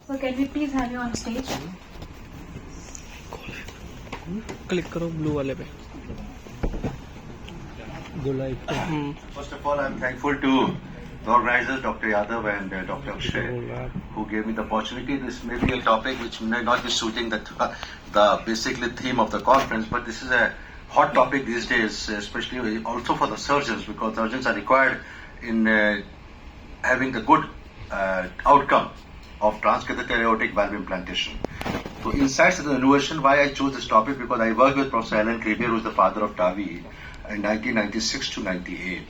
So can we please have you on stage? Click करो blue वाले पे. First of all, I'm thankful to the organizers, Dr. Yadav and Dr. Akshay, who gave me the opportunity. This may be a topic which may not be suiting the basically theme of the conference, but this is a hot topic these days, especially also for the surgeons, because surgeons are required in having the good outcome of transcatheter aortic valve implantation. So insights into innovation, why I chose this topic, because I worked with Prof Cribier, who is the father of TAVI, in 1996 to 98.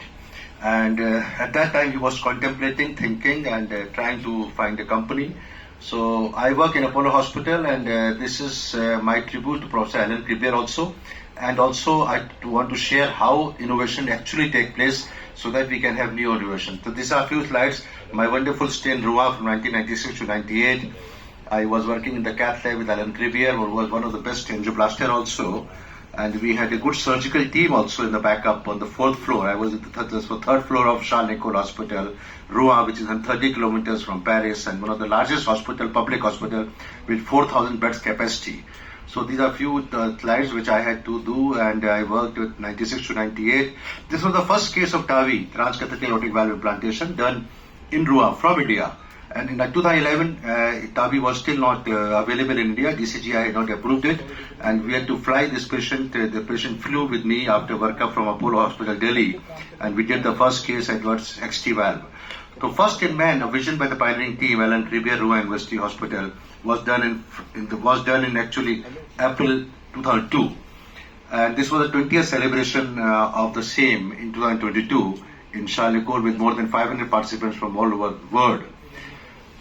And at that time he was contemplating, thinking and trying to find a company. So I work in Apollo Hospital, and this is my tribute to Prof Cribier also. And also I want to share how innovation actually takes place so that we can have new innovation. So these are a few slides. My wonderful stay in Rouen from 1996 to 98. I was working in the cath lab with Alan Cribier, who was one of the best angioplasty also. And we had a good surgical team also in the backup on the 4th floor. I was at the third floor of Charles Nicolle Hospital, Rouen, which is 30 kilometers from Paris, and one of the largest hospital, public hospital, with 4,000 beds capacity. So these are few slides which I had to do, and I worked with 96 to 98. This was the first case of TAVI, transcatheter aortic valve implantation, done in Rouen from India. And in 2011, TAVI was still not available in India. DCGI had not approved it, and we had to fly this patient. The patient flew with me after workup from Apollo Hospital, Delhi, and we did the first case at XT valve. So first in man, a vision by the pioneering team, Alan Cribier, Rouen University Hospital, was done in actually April 2002, and this was the 20th celebration of the same in 2022 in Charles Nicolle, with more than 500 participants from all over the world.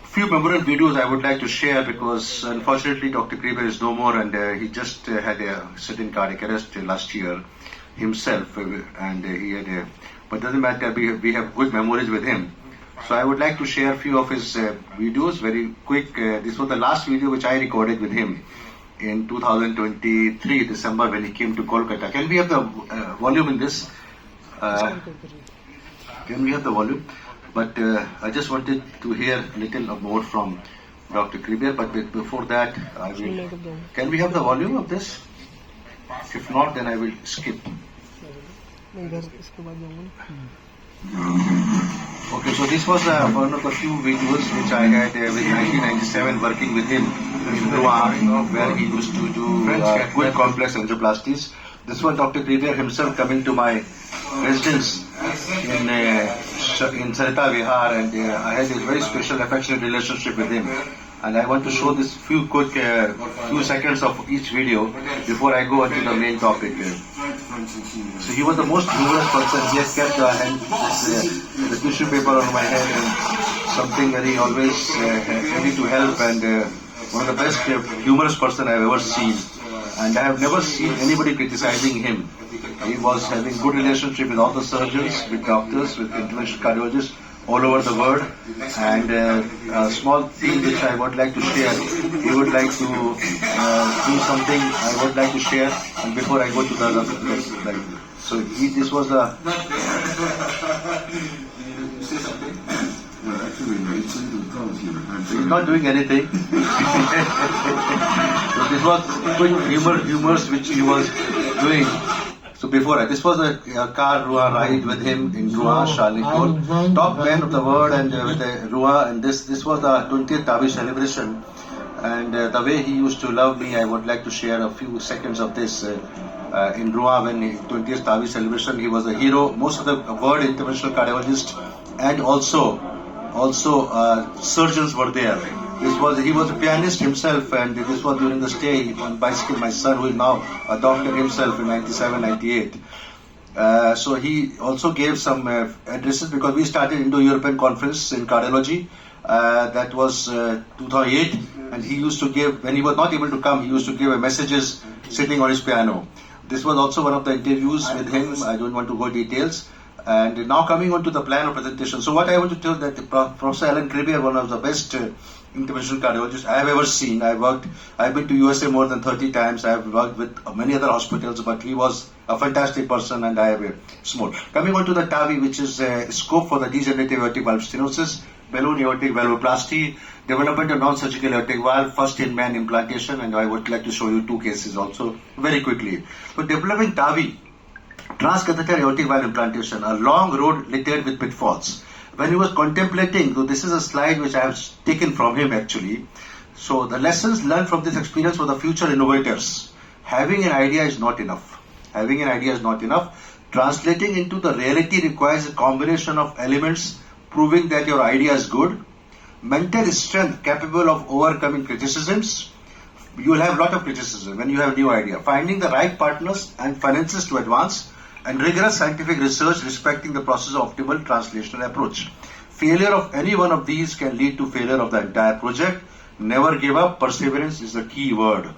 Few memorable videos I would like to share, because unfortunately Dr. Cribier is no more, and he just had a sudden cardiac arrest last year himself, and he had a, but doesn't matter, we have good memories with him. So I would like to share a few of his videos very quick. This was the last video which I recorded with him in 2023 December when he came to Kolkata. Can we have the volume in this? Can we have the volume? But I just wanted to hear a little more from Dr. Cribier. But before that, I will. Can we have the volume of this? If not, then I will skip. Okay, so this was one of the few videos which I had with 1997 working with him in Rouen, where he used to do good complex angioplasties. This was Dr. Cribier himself coming to my residence in Sarita Vihar, and I had a very special affectionate relationship with him. And I want to show this few quick few seconds of each video before I go into the main topic. So he was the most humorous person. He has kept the tissue paper on my head, and something very always ready to help, and one of the best humorous person I have ever seen. And I have never seen anybody criticizing him. He was having good relationship with all the surgeons, with doctors, with interventional cardiologists all over the world. And a small thing which I would like to share, he would like to do something I would like to share, and before I go to the other slide. So this was a... He's not doing anything. So this was quick humors which he was doing. So before this was a car ride with him in Rouen, Charles Nicolle, top man of the world, and with Rouen, and this was the 20th TAVI celebration. And the way he used to love me, I would like to share a few seconds of this. In Rouen, when 20th TAVI celebration, he was a hero. Most of the world interventional cardiologists and also surgeons were there. He was a pianist himself, and this was during the stay on bicycle. My son, who is now a doctor himself in 97, 98. So he also gave some addresses, because we started Indo-European conference in cardiology. That was 2008, and he used to give, when he was not able to come, he used to give messages sitting on his piano. This was also one of the interviews with him. I don't want to go details. And now coming on to the plan of presentation. So what I want to tell that Professor Alan Cribier, one of the best interventional cardiologists I have ever seen. I've been to USA more than 30 times. I have worked with many other hospitals, but he was a fantastic person, and I have a small. Coming on to the TAVI, which is a scope for the degenerative aortic valve stenosis, balloon aortic valvoplasty. development of non-surgical aortic valve, first in man implantation, and I would like to show you 2 cases also very quickly. So developing TAVI, transcatheter aortic valve implantation, a long road littered with pitfalls. When he was contemplating, so this is a slide which I have taken from him actually. So the lessons learned from this experience for the future innovators. Having an idea is not enough. Having an idea is not enough. Translating into the reality requires a combination of elements proving that your idea is good, mental strength capable of overcoming criticisms. You will have a lot of criticism when you have a new idea. Finding the right partners and finances to advance, and rigorous scientific research respecting the process of optimal translational approach. Failure of any one of these can lead to failure of the entire project. Never give up. Perseverance is the key word.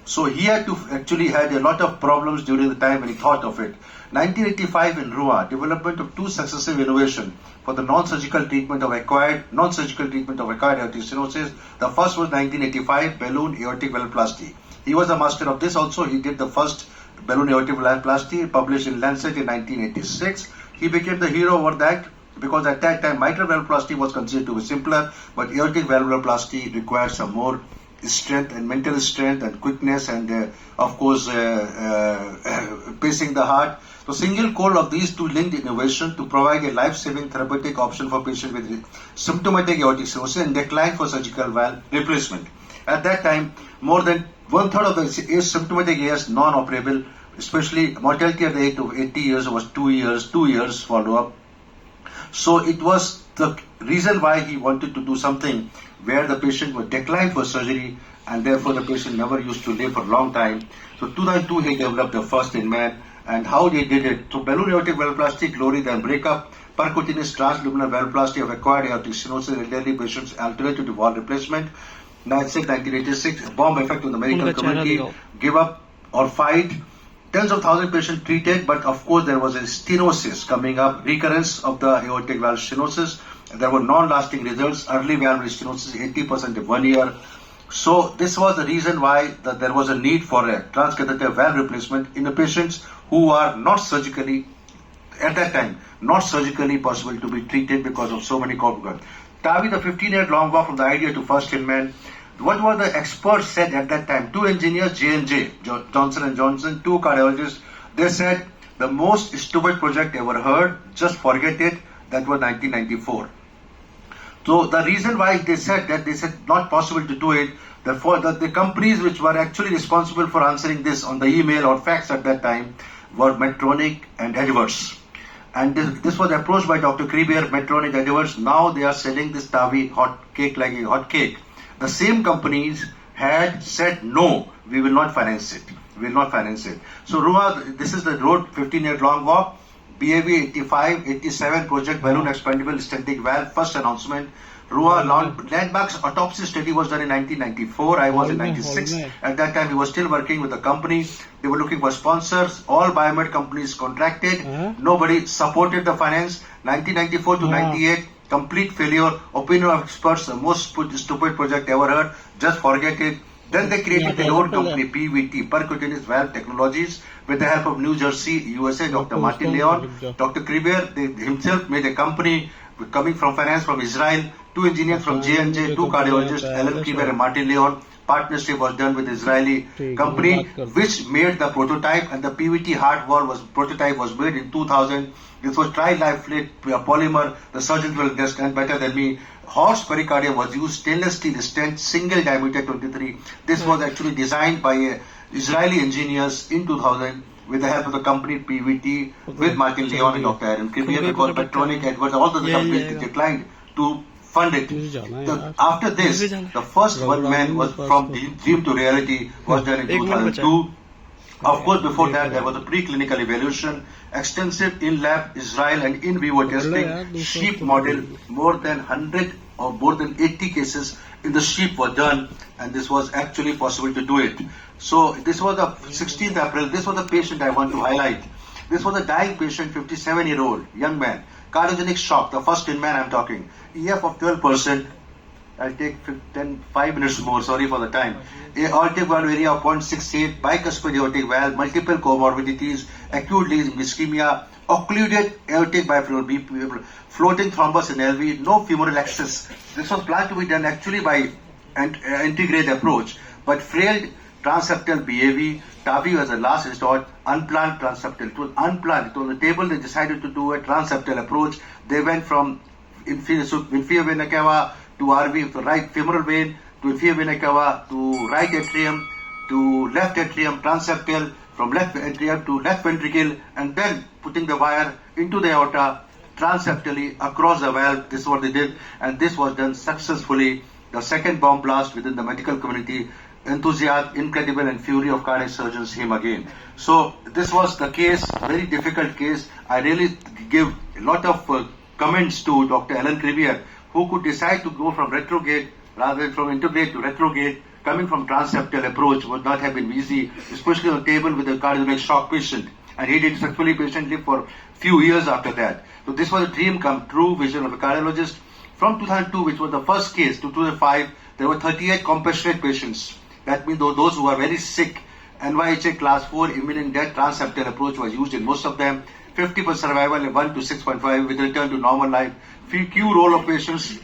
So he had a lot of problems during the time when he thought of it. 1985 in Rouen, development of 2 successive innovations for the non-surgical treatment of acquired aortic stenosis. The first was 1985 balloon aortic valvoplasty. He was a master of this also. He did the first balloon aortic valvoplasty, published in Lancet in 1986. He became the hero over that because at that time mitral valvoplasty was considered to be simpler, but aortic valvoplasty required some more strength and mental strength and quickness and of course pacing the heart. So single goal of these 2 linked innovation to provide a life-saving therapeutic option for patients with symptomatic aortic stenosis and decline for surgical valve replacement. At that time, more than 1/3 of the asymptomatic AS non-operable, especially mortality at the age of 80 years was 2 years follow-up. So it was the reason why he wanted to do something where the patient would decline for surgery and therefore the patient never used to live for a long time. So 2002 he developed the first in man, and how they did it. So balloon aortic valvoplasty, glory then breakup, percutaneous transluminal valvoplasty of acquired aortic stenosis in elderly patients, alternative valve replacement. 1986, bomb effect on the medical community, give up or fight. Tens of thousands of patients treated, but of course there was a stenosis coming up, recurrence of the aortic valve stenosis. There were non-lasting results, early valve stenosis, 80% in 1 year. So this was the reason why there was a need for a transcatheter valve replacement in the patients who are not surgically, at that time, not surgically possible to be treated because of so many complications. TAVI, the 15-year long walk from the idea to first in man. What were the experts said at that time? 2 engineers, J&J, Johnson & Johnson, 2 cardiologists. They said, the most stupid project ever heard, just forget it. That was 1994. So the reason why they said not possible to do it, the companies which were actually responsible for answering this on the email or fax at that time were Medtronic and Edwards. And this was approached by Dr. Cribier, Medtronic, Edwards. Now they are selling this TAVI hot cake like a hot cake. The same companies had said, no, we will not finance it. We will not finance it. So Rua, this is the road, 15-year long walk. BAV 85, 87 project balloon expandable stenting valve, first announcement. Rua landmarks autopsy study was done in 1994. I was in 96. At that time, he was still working with the company. They were looking for sponsors. All biomed companies contracted. Nobody supported the finance. 1994 to 98, complete failure. Opinion of experts, the most stupid project ever heard. Just forget it. Then they created their own company, PVT, Percutaneous Valve Technologies, with the help of New Jersey, USA, Dr. Martin Leon. Dr. Cribier himself made a company coming from finance from Israel, 2 engineers from J&J, 2 cardiologists, Alan Cribier and Martin Leon. Partnership was done with Israeli company, which made the prototype, and the PVT heart valve prototype was made in 2000. This was tri-life plate polymer. The surgeons will understand better than me. Horse pericardium was used, stainless steel stent, single diameter 23. This was actually designed by Israeli engineers in 2000 with the help of the company PVT, with Martin Leon and Dr. Aaron Cribier, because Medtronic, Edwards, all the companies declined to fund it. After this, the first one man was from dream to reality was done in 2002. Of course, before that, there was a preclinical evaluation, extensive in-lab Israel and in vivo testing, sheep model, more than 100 or more than 80 cases in the sheep were done, and this was actually possible to do it. So this was the 16th April. This was the patient I want to highlight. This was a dying patient, 57-year-old, young man, cardiogenic shock, the first in man I'm talking, EF of 12%, I'll take 5 minutes more, sorry for the time. Aortic valve area of 0.68, bicuspid aortic valve, multiple comorbidities, acute ischemia, occluded aortic bifibular, floating thrombus in LV, no femoral access. This was planned to be done actually by an integrated approach, but failed transseptal BAV. TAVI was the last resort, unplanned transseptal. It was unplanned. It was on the table. They decided to do a transseptal approach. They went from inferior vena cava to RV, the right femoral vein, to inferior vena cava, to right atrium, to left atrium, transseptal, from left atrium to left ventricle, and then putting the wire into the aorta transseptally across the valve. This is what they did, and this was done successfully. The second bomb blast within the medical community. Enthusiasm, incredible, and fury of cardiac surgeons came again. So this was the case, very difficult case. I really give a lot of comments to Dr. Cribier, who could decide to go from retrograde rather than from integrate to retrograde. Coming from transseptal approach would not have been easy, especially on the table with a cardiac shock patient. And he did successfully patiently for few years after that. So this was a dream come true vision of a cardiologist. From 2002, which was the first case, to 2005, there were 38 compassionate patients. That means those who are very sick, NYHA class 4 imminent death transseptal approach was used in most of them. 50% survival in 1 to 6.5 with return to normal life. Few roll of patients,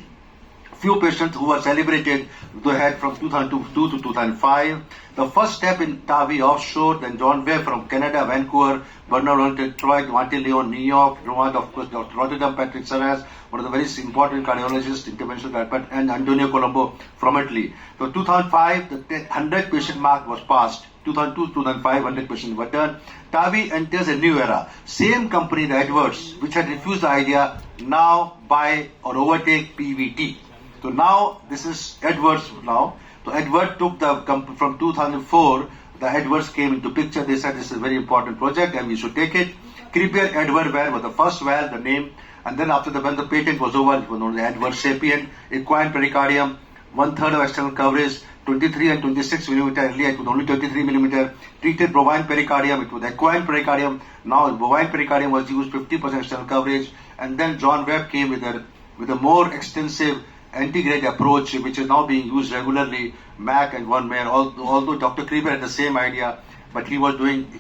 few patients who were celebrated they had from 2002 to 2005. The first step in TAVI offshore, then John Webb from Canada, Vancouver, Bernard Detroit, Martin Leon, New York, Rwanda, of course, Dr. Rotterdam, Patrick Saras, one of the very important cardiologists, interventional cardiologist, and Antonio Colombo from Italy. So 2005, the 100 patient mark was passed. 2002, 2005, 100 patients were done. TAVI enters a new era. Same company, the Edwards, which had refused the idea, now buy or overtake PVT. So now this is Edwards now. So Edwards took the from 2004. The Edwards came into picture. They said this is a very important project and we should take it. Cribier Edward valve was the first valve, the name, and then after when the patent was over, it was known as Edward Sapien. Equine pericardium, 1/3 of external coverage, 23 and 26 millimeter. Earlier it was only 23 millimeter. Treated bovine pericardium. It was equine pericardium. Now bovine pericardium was used, 50% external coverage. And then John Webb came with a more extensive integrated approach, which is now being used regularly, MAC and one man. Although Dr. Cribier had the same idea, but he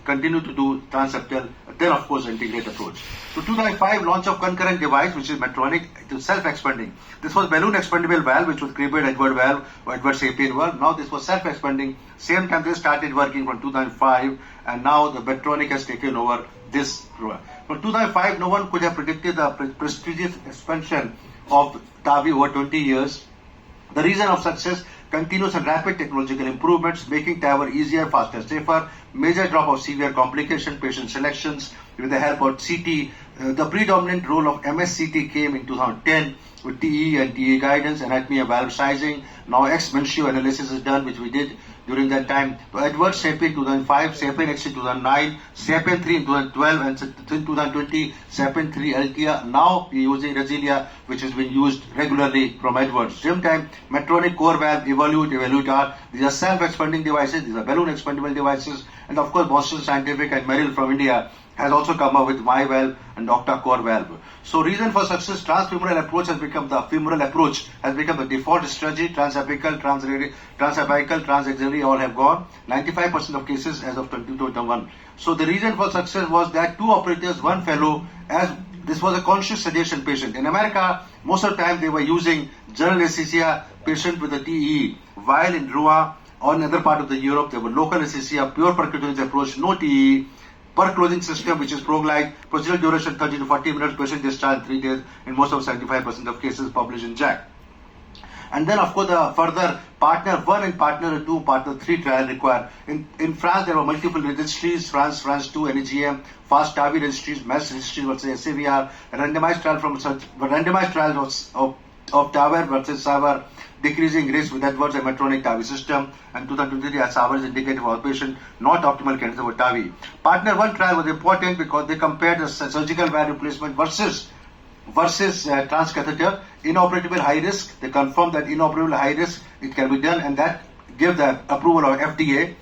continued to do transseptal, then of course integrated approach. So 2005 launch of concurrent device, which is Medtronic, it is self-expanding. This was balloon expandable valve, which was Cribier Edward valve or Edward Sapien valve. Now this was self-expanding. Same time they started working from 2005, and now the Medtronic has taken over this. From 2005, no one could have predicted the prestigious expansion of TAVI over 20 years. The reason of success: continuous and rapid technological improvements, making TAVR easier, faster, safer, major drop of severe complication, patient selections with the help of CT. The predominant role of MSCT came in 2010 with TE and TE guidance, anatomy and valve sizing. Now ex-Mencio analysis is done, which we did during that time. So Edwards Sapien 2005, Sapien XC 2009, Sapien 3 in 2012, and in 2020 Sapien 3 Altia. Now we are using Resilia, which has been used regularly from Edwards. Same time, Medtronic core valve, Evolute R. These are self-expanding devices. These are balloon expandable devices. And of course, Boston Scientific and Merrill from India has also come up with my valve and Dr. Core valve. So reason for success: transfemoral approach has become the default strategy. Transapical, transaxial all have gone. 95% of cases as of 2021. So the reason for success was that 2 operators, 1 fellow, as this was a conscious sedation patient. In America, most of the time they were using general anesthesia patient with a TE, while in Rua or in other part of the Europe, there were local anesthesia, pure percutaneous approach, no TE. Per closing system, which is ProGlide, procedural duration 30 to 40 minutes, patient discharge 3 days in most of 75% of cases published in JACC. And then of course the further partner 1 and partner 2, partner 3 trial required. In France there were multiple registries, France 2, NEGM, fast TAVI registries, MES registries versus SAVR, randomized trials of TAVR versus SAVR, decreasing risk with Edwards and Medtronic TAVI system, and 2023 as SAVR is indicated for outpatient, not optimal candidate for TAVI. Partner 1 trial was important because they compared the surgical valve replacement versus transcatheter, inoperable high risk. They confirmed that inoperable high risk, it can be done, and that gave the approval of FDA.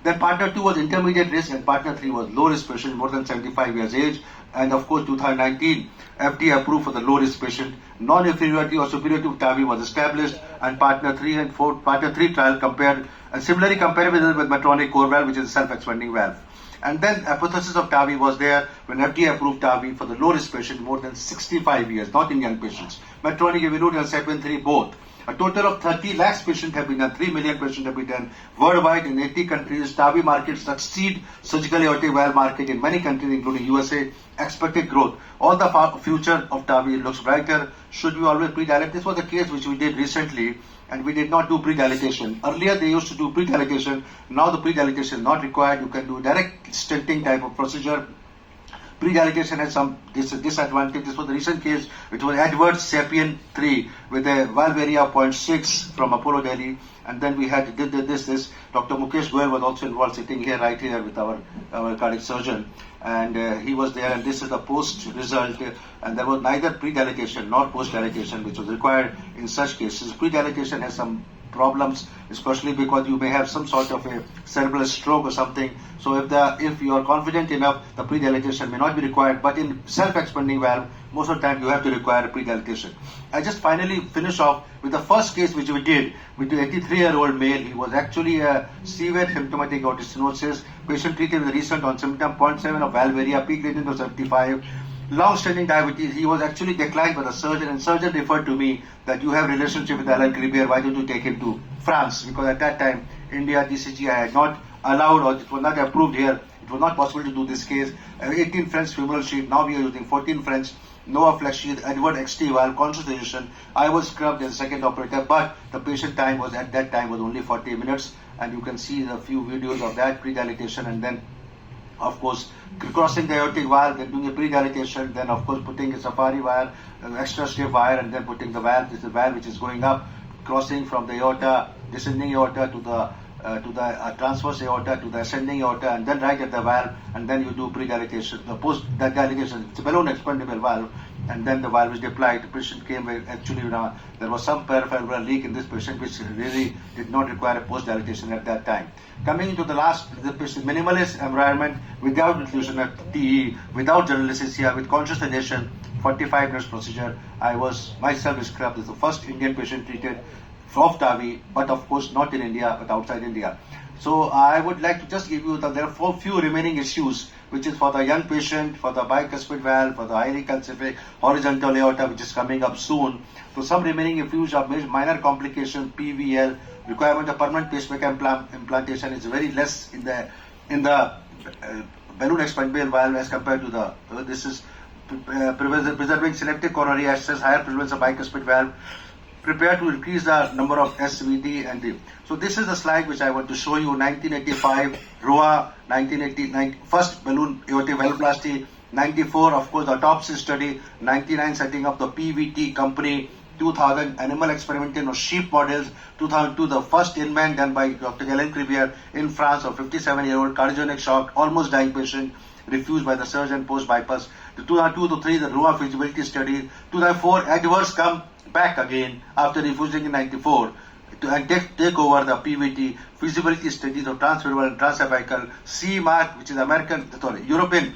Then partner 2 was intermediate risk and partner 3 was low risk patient more than 75 years age. And of course 2019 FDA approved for the low risk patient. Non-inferiority or superiority of TAVI was established, and partner 3 and 4, partner 3 trial compared and similarly compared with Medtronic core valve, which is a self-expanding valve. And then hypothesis of TAVI was there when FDA approved TAVI for the low risk patient more than 65 years, not in young patients. Medtronic, Evinute and 7-3 both. A total of 30 lakhs patients have been done, 3 million patients have been done worldwide in 80 countries. TAVI markets succeed surgical aortic valve market in many countries, including USA. Expected growth. All the future of TAVI looks brighter. Should we always pre-dilate? This was a case which we did recently, and we did not do pre-dilatation. Earlier they used to do pre-dilatation. Now the pre-dilatation is not required. You can do direct stenting type of procedure. Pre-dilatation has some disadvantage. This was the recent case, which was Edwards Sapien 3 with a valve area of 0.6 from Apollo Delhi. And then we had did this. Dr. Mukesh Goyal was also involved, sitting here right here with our cardiac surgeon. And he was there, and this is the post result. And there was neither pre-dilatation nor post-dilatation which was required in such cases. Pre-dilatation has some problems, especially because you may have some sort of a cerebral stroke or something. So if you are confident enough, the pre-dilatation may not be required. But in self-expanding valve, most of the time you have to require a pre-dilatation. I just finally finish off with the first case which we did with the 83-year-old male. He was actually a severe symptomatic aortic stenosis. Patient treated with recent on symptom 0.7 of valve area, peak reading was 75. Long-standing diabetes. He was actually declined by the surgeon, and surgeon referred to me that you have relationship with Dr Cribier. Why don't you take him to France? Because at that time, India DCGI had not allowed, or it was not approved here. It was not possible to do this case. 18 French femoral sheet. Now we are using 14 French. Nova flex sheath, Edward XT valve, consultation. I was scrubbed as a second operator, but the patient time was at that time was only 40 minutes, and you can see the few videos of that pre-dilatation, and then of course crossing the aortic valve, then doing a pre-dilatation, then of course putting a safari wire, an extra stiff wire, and then putting the valve. This is the valve which is going up, crossing from the aorta, descending aorta to the transverse aorta to the ascending aorta, and then right at the valve, and then you do pre-dilatation, the post-dilatation. It's a balloon expandable valve, and then the valve is deployed. The patient came with, actually there was some peripheral leak in this patient, which really did not require a post-dilatation at that time. Coming into the last, the patient, minimalist environment, without inclusion of TE, without general anesthesia, with conscious sedation, 45 minutes procedure. I was myself scrubbed. This is the first Indian patient treated of TAVI, but of course not in India, but outside India. So I would like to just give you there are few remaining issues, which is for the young patient, for the bicuspid valve, for the highly calcific horizontal aorta, which is coming up soon. So some remaining issues of minor complications, PVL, requirement of permanent pacemaker implantation is very less in the balloon expandable valve as compared to the this is preserving selective coronary access, higher prevalence of bicuspid valve. Prepare to increase the number of SVD and D. So this is the slide which I want to show you. 1985 ROA, 1989 first balloon aortic valvoplasty, 94 of course the autopsy study, 99 setting up the PVT company, 2000 animal experimentation of sheep models, 2002 the first in-man done by Dr. Cribier in France of 57-year-old cardiogenic shock, almost dying patient, refused by the surgeon post bypass. The 2002 to 3 the ROA feasibility study, 2004 Edwards come back again after refusing in 94 and take over the PVT feasibility studies of transfemoral and transapical CE mark, which is European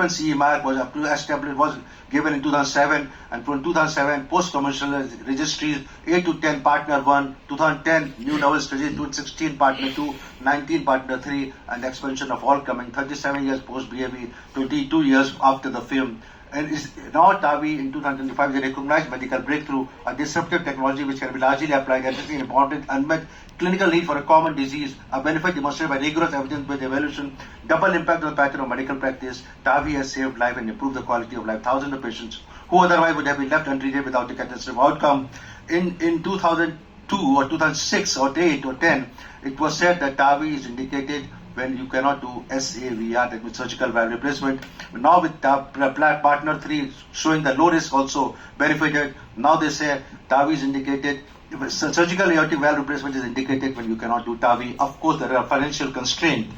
CE mark was established, was given in 2007, and from 2007 post-commercial registries 8 to 10 partner 1, 2010 new novel studies, 2016 partner 2, 19 partner 3, and expansion of all coming 37 years post BAV, 22 years after the film. And is now TAVI in 2025 is a recognized medical breakthrough, a disruptive technology which can be largely applied addressing important unmet clinical need for a common disease, a benefit demonstrated by rigorous evidence-based evaluation, double impact on the pattern of medical practice. TAVI has saved life and improved the quality of life thousands of patients who otherwise would have been left untreated without a catastrophic outcome. In 2002 or 2006 or 8 or 10, it was said that TAVI is indicated when you cannot do SAVR, that means surgical valve replacement. Now with partner 3 showing the low risk also benefited, now they say TAVI is indicated, surgical aortic valve replacement is indicated when you cannot do TAVI. Of course, there are financial constraints.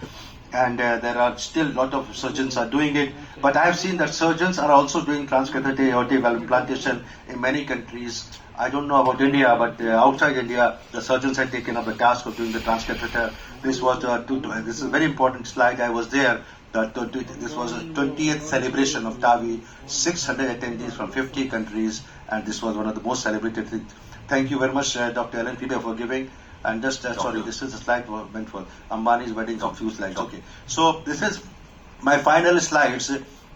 and there are still a lot of surgeons are doing it. But I have seen that surgeons are also doing transcatheter aortic valve implantation in many countries. I don't know about India, but outside India, the surgeons had taken up the task of doing the transcatheter. This was this is a very important slide. I was there. This was a 20th celebration of TAVI, 600 attendees from 50 countries, and this was one of the most celebrated things. Thank you very much, Dr. Cribier, for giving. And just, sorry, this is a slide meant for Ambani's wedding, a few slides. Okay. So this is my final slides,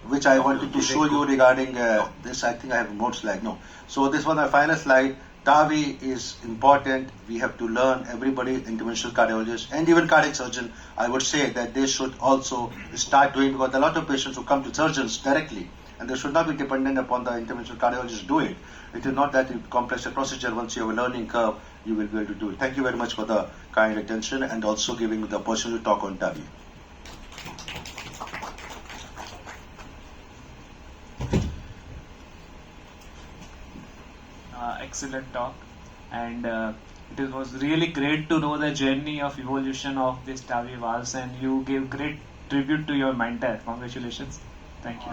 which I wanted to show you regarding this. I think I have more slides. No. So this was my final slide. TAVI is important. We have to learn, everybody, interventional cardiologist and even cardiac surgeon, I would say that they should also start doing, because a lot of patients who come to surgeons directly, and they should not be dependent upon the interventional cardiologist to do it. It is not that complex a procedure. Once you have a learning curve, you will be able to do it. Thank you very much for the kind attention and also giving me the opportunity to talk on TAVI. Excellent talk, and it was really great to know the journey of evolution of this TAVI valves, and you gave great tribute to your mentor. Congratulations. Thank you.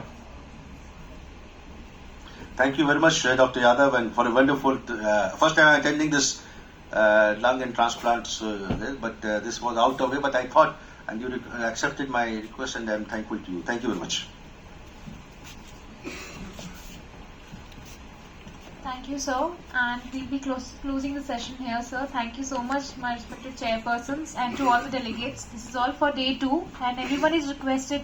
Thank you very much, Dr. Yadav, and for a wonderful first time I'm attending this lung and transplants, but this was out of way. But I thought, and you accepted my request, and I'm thankful to you. Thank you very much. Thank you, sir. And we'll be closing the session here, sir. Thank you so much, my respected chairpersons, and to all the delegates. This is all for day 2, and everyone is requested